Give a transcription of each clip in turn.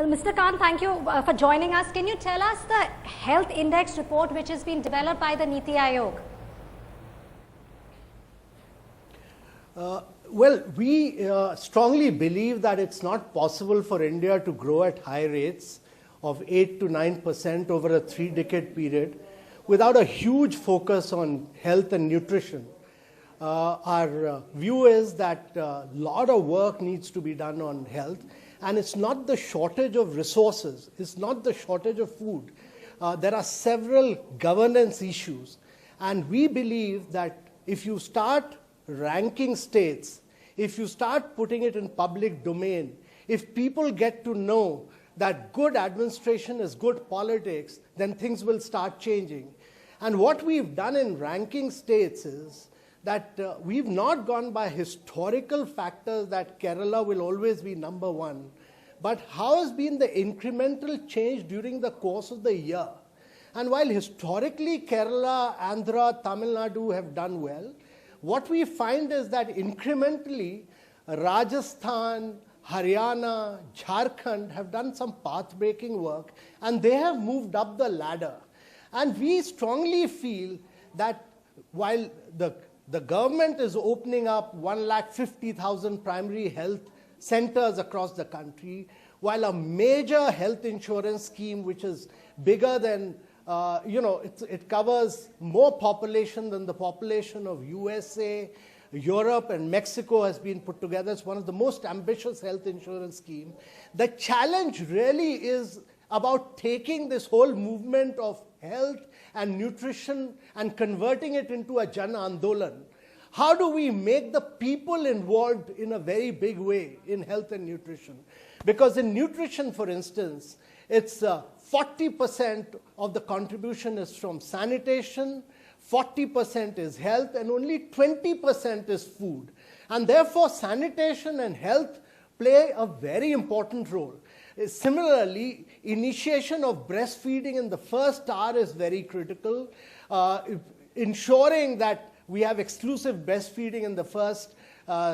Mr. Kant, thank you for joining us. Can you tell us the health index report which has been developed by the NITI Aayog? Well, we strongly believe that it's not possible for India to grow at high rates of 8 to 9% over a 3-decade period without a huge focus on health and nutrition. Our view is that a lot of work needs to be done on health, and it's not the shortage of resources, it's not the shortage of food. There are several governance issues, and we believe that if you start ranking states, if you start putting it in public domain, if people get to know that good administration is good politics, then things will start changing. And what we've done in ranking states is that we've not gone by historical factors that Kerala will always be number one, but how has been the incremental change during the course of the year. And while historically Kerala, Andhra, Tamil Nadu have done well, what we find is that incrementally Rajasthan, Haryana, Jharkhand have done some path-breaking work, and they have moved up the ladder. And we strongly feel that while the government is opening up 150,000 primary health centers across the country, while a major health insurance scheme which is bigger than it covers more population than the population of USA, Europe, and Mexico has been put together. It's one of the most ambitious health insurance schemes. The challenge really is about taking this whole movement of health and nutrition and converting it into a Jan Andolan. How do we make the people involved in a very big way in health and nutrition? Because in nutrition, for instance, it's 40% of the contribution is from sanitation, 40% is health, and only 20% is food. And therefore, sanitation and health play a very important role. Similarly, initiation of breastfeeding in the first hour is very critical. Ensuring that we have exclusive breastfeeding in the first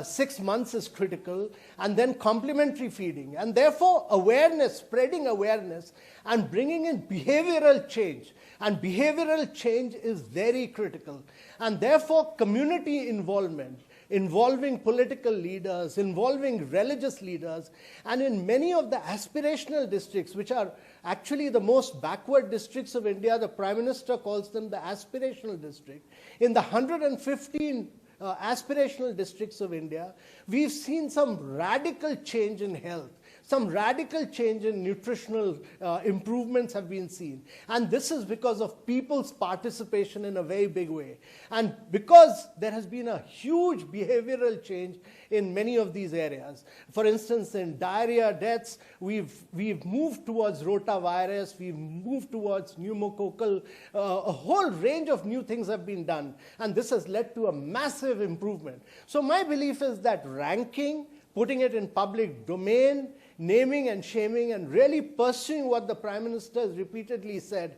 6 months is critical, and then complementary feeding. And therefore, awareness, spreading awareness, and bringing in behavioral change. And behavioral change is very critical. And therefore, community involvement, involving political leaders, involving religious leaders, and in many of the aspirational districts, which are actually the most backward districts of India, the Prime Minister calls them the aspirational district. In the 115 aspirational districts of India, we've seen some radical change in health. Some radical change in nutritional improvements have been seen. And this is because of people's participation in a very big way. And because there has been a huge behavioral change in many of these areas. For instance, in diarrhea deaths, we've moved towards rotavirus, we've moved towards pneumococcal, a whole range of new things have been done. And this has led to a massive improvement. So my belief is that ranking, putting it in public domain, naming and shaming, and really pursuing what the Prime Minister has repeatedly said,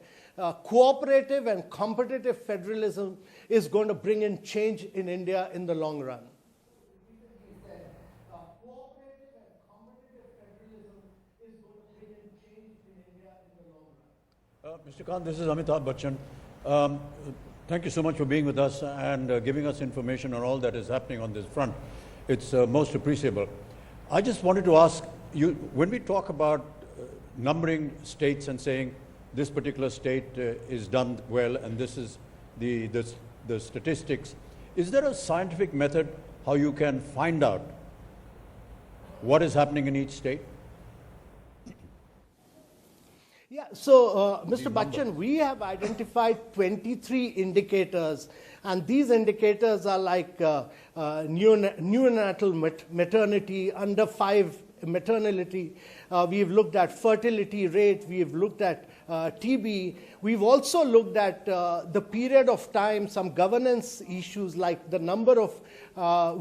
cooperative and competitive federalism is going to bring in change in India in the long run. Mr. Kant, this is Amitabh Bachchan. Thank you so much for being with us and giving us information on all that is happening on this front. It's most appreciable. I just wanted to ask you, when we talk about numbering states and saying this particular state is done well and this is the statistics, is there a scientific method how you can find out what is happening in each state? Yeah, so Mr. Bachchan, we have identified 23 indicators, and these indicators are like neonatal maternity, under 5 maternity. We've looked at fertility rate, we've looked at TB. We've also looked at the period of time, some governance issues like the number of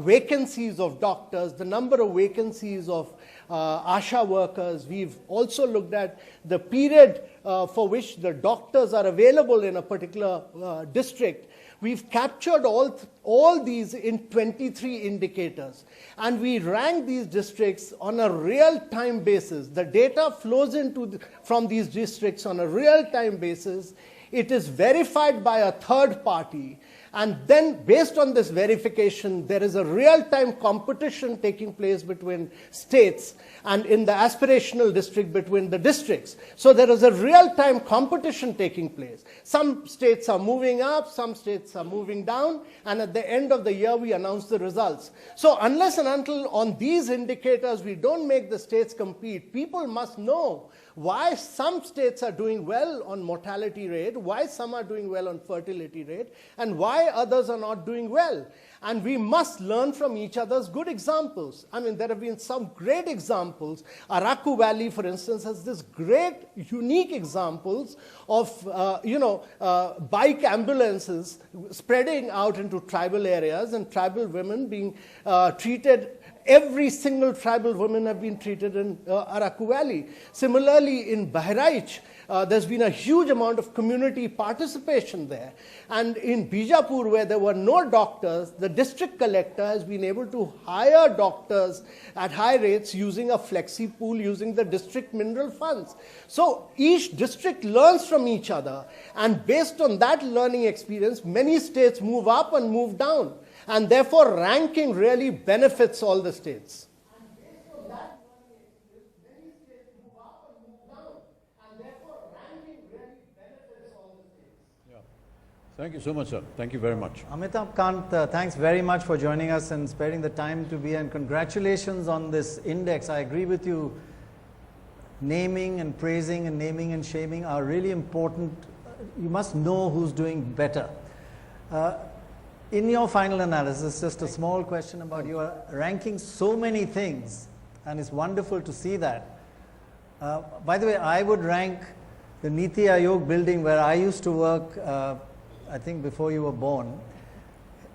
vacancies of doctors, the number of vacancies of ASHA workers. We've also looked at the period for which the doctors are available in a particular district. We've captured all these in 23 indicators, and we rank these districts on a real-time basis. The data flows from these districts on a real-time basis. It is verified by a third party, and then based on this verification, there is a real-time competition taking place between states, and in the aspirational district between the districts. So there is a real-time competition taking place. Some states are moving up, some states are moving down, and at the end of the year we announce the results. So unless and until on these indicators we don't make the states compete, people must know why some states are doing well on mortality rate, why some are doing well on fertility rate, and why others are not doing well. And we must learn from each other's good examples. I mean, there have been some great examples. Araku Valley, for instance, has this great, unique examples of, bike ambulances spreading out into tribal areas and tribal women being treated. Every single tribal woman have been treated in Araku Valley. Similarly, in Bahraich, there's been a huge amount of community participation there. And in Bijapur, where there were no doctors, the district collector has been able to hire doctors at high rates using a flexi pool, using the district mineral funds. So each district learns from each other. And based on that learning experience, many states move up and move down. And therefore, ranking really benefits all the states. And based on that learning experience, many states move up and move down. And therefore, ranking really benefits all the states. Yeah. Thank you so much, sir. Thank you very much. Amitabh Kant, thanks very much for joining us and sparing the time to be, and congratulations on this index. I agree with you. Naming and praising and naming and shaming are really important. You must know who's doing better. In your final analysis, just a small question about you are ranking so many things, and it's wonderful to see that. By the way, I would rank the NITI Aayog building where I used to work, I think before you were born.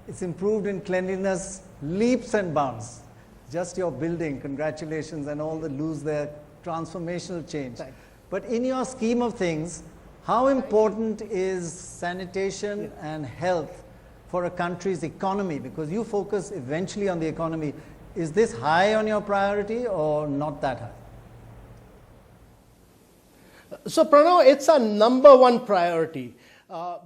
It's improved in cleanliness leaps and bounds. Just your building, congratulations, and all the loos there, transformational change. Thanks. But in your scheme of things, how important is sanitation and health for a country's economy? Because you focus eventually on the economy. Is this high on your priority or not that high? So Pranav, it's a number one priority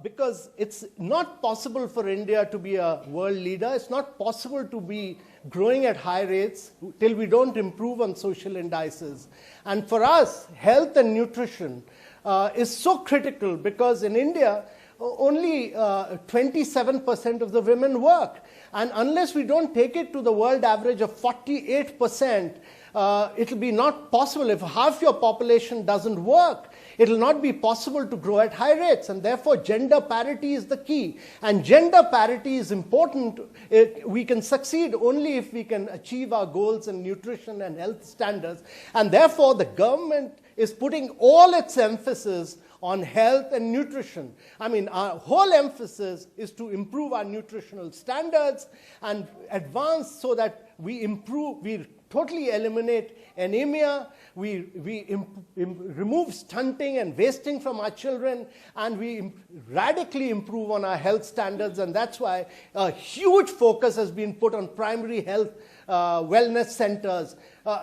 because it's not possible for India to be a world leader. It's not possible to be growing at high rates till we don't improve on social indices. And for us, health and nutrition is so critical because in India, only 27% of the women work. And unless we don't take it to the world average of 48%, it'll be not possible. If half your population doesn't work, it'll not be possible to grow at high rates. And therefore, gender parity is the key. And gender parity is important. We can succeed only if we can achieve our goals in nutrition and health standards. And therefore, the government is putting all its emphasis on health and nutrition. I mean, our whole emphasis is to improve our nutritional standards and advance so that we totally eliminate anemia, we remove stunting and wasting from our children, and we radically improve on our health standards. And that's why a huge focus has been put on primary health wellness centers.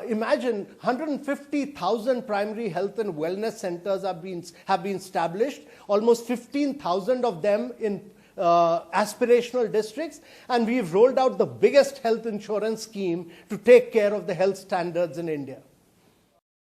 Imagine 150,000 primary health and wellness centers have been established, almost 15,000 of them in aspirational districts, and we've rolled out the biggest health insurance scheme to take care of the health standards in India.